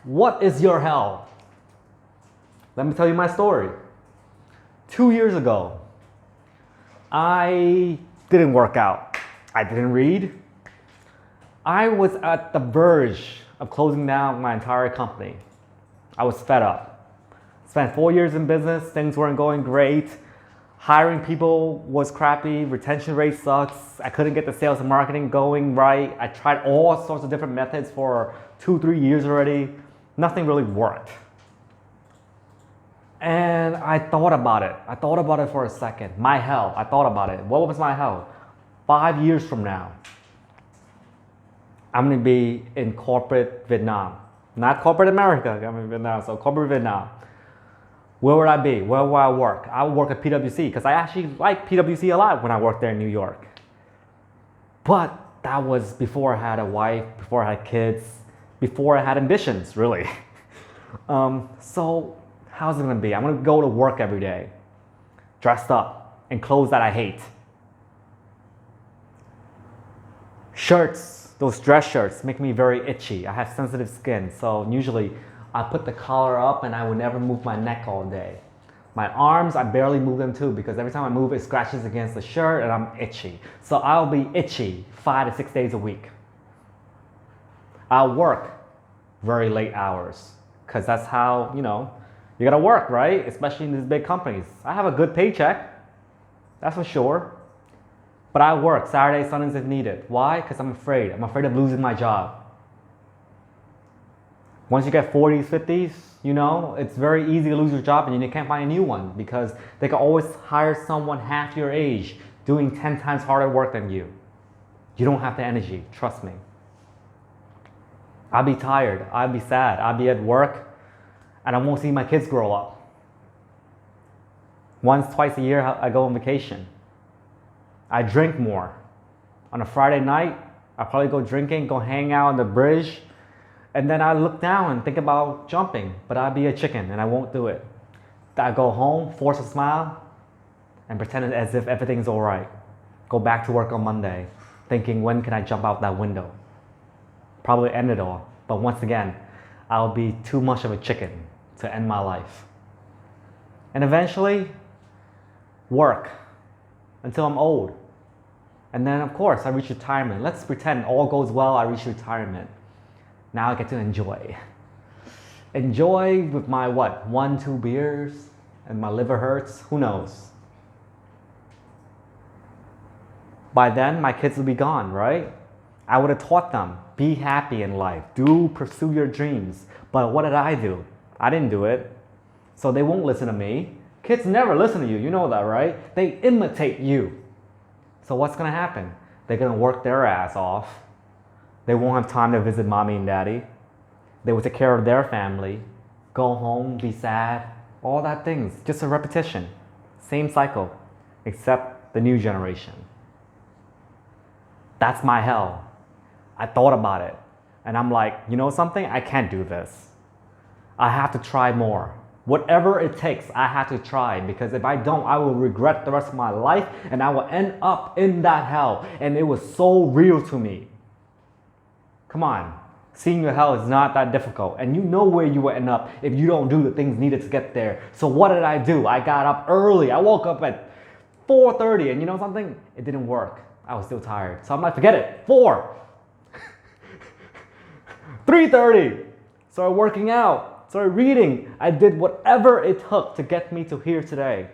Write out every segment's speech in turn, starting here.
What is your hell? Let me tell you my story. 2 years ago, I didn't work out. I didn't read. I was at the verge of closing down my entire company. I was fed up. Spent 4 years in business, things weren't going great. Hiring people was crappy, retention rate sucks. I couldn't get the sales and marketing going right. I tried all sorts of different methods for 2-3 years already. Nothing really worked. And I thought about it. I thought about it for a second. My hell, I thought about it. What was my hell? 5 years from now, I'm gonna be in corporate Vietnam. Not corporate America, I'm in Vietnam, so corporate Vietnam. Where would I be? Where would I work? I would work at PwC because I actually liked PwC a lot when I worked there in New York. But that was before I had a wife, before I had kids, before I had ambitions, really. So how's it gonna be? I'm gonna go to work every day, dressed up, in clothes that I hate. Shirts, those dress shirts make me very itchy. I have sensitive skin, so usually I put the collar up and I would never move my neck all day. My arms, I barely move them too because every time I move it scratches against the shirt and I'm itchy. So I'll be itchy 5 to 6 days a week. I'll work very late hours because that's how, you gotta work, right? Especially in these big companies. I have a good paycheck, that's for sure. But I work Saturdays, Sundays if needed. Why? Because I'm afraid. I'm afraid of losing my job. Once you get 40s, 50s, it's very easy to lose your job and you can't find a new one because they can always hire someone half your age doing 10 times harder work than you. You don't have the energy, trust me. I'll be tired, I'll be sad, I'll be at work and I won't see my kids grow up. Once, twice a year, I go on vacation. I drink more. On a Friday night, I probably go drinking, go hang out on the bridge, and then I look down and think about jumping, but I'll be a chicken and I won't do it. I go home, force a smile, and pretend as if everything's all right. Go back to work on Monday, thinking when can I jump out that window? Probably end it all, but once again, I'll be too much of a chicken to end my life. And eventually, work until I'm old. And then of course I reach retirement. Let's pretend all goes well, I reach retirement. Now I get to enjoy. Enjoy with my 1-2 beers and my liver hurts, who knows? By then my kids will be gone, right? I would have taught them, be happy in life, pursue your dreams. But what did I do? I didn't do it. So they won't listen to me. Kids never listen to you, you know that, right? They imitate you. So what's gonna happen? They're gonna work their ass off. They won't have time to visit mommy and daddy. They will take care of their family, go home, be sad, all that things, just a repetition. Same cycle, except the new generation. That's my hell. I thought about it, and I'm like, you know something? I can't do this. I have to try more. Whatever it takes, I have to try because if I don't, I will regret the rest of my life and I will end up in that hell. And it was so real to me. Come on, seeing your hell is not that difficult and you know where you will end up if you don't do the things needed to get there. So what did I do? I got up early. I woke up at 4:30 and you know something? It didn't work. I was still tired. So I'm like, forget it, 4. 3:30, started working out. Started reading. I did whatever it took to get me to here today.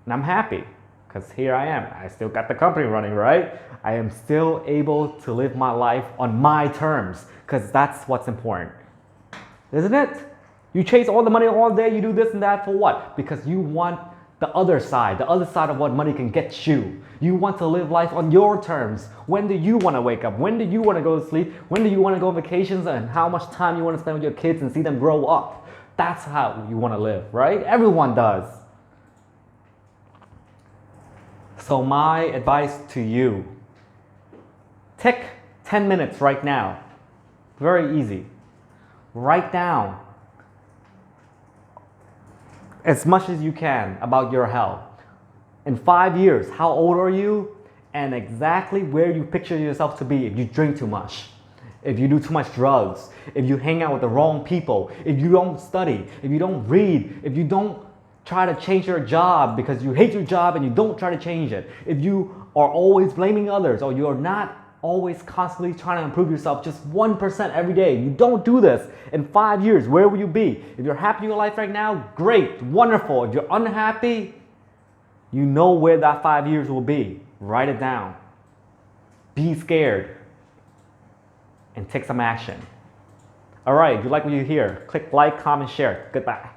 And I'm happy because here I am. I still got the company running, right? I am still able to live my life on my terms because that's what's important. Isn't it? You chase all the money all day, you do this and that for what? Because you want the other side of what money can get you. You want to live life on your terms. When do you want to wake up? When do you want to go to sleep? When do you want to go on vacations? And how much time you want to spend with your kids and see them grow up? That's how you want to live, right? Everyone does. So my advice to you, take 10 minutes right now. Very easy. Write down as much as you can about your health. In 5 years, how old are you? And exactly where you picture yourself to be if you drink too much. if you do too much drugs, if you hang out with the wrong people, if you don't study, if you don't read, if you don't try to change your job because you hate your job and you don't try to change it, if you are always blaming others or you're not always constantly trying to improve yourself just 1% every day, you don't do this, in 5 years, where will you be? If you're happy in your life right now, great, wonderful. If you're unhappy, you know where that 5 years will be. Write it down. Be scared and take some action. All right, if you like what you hear, click like, comment, share. Goodbye.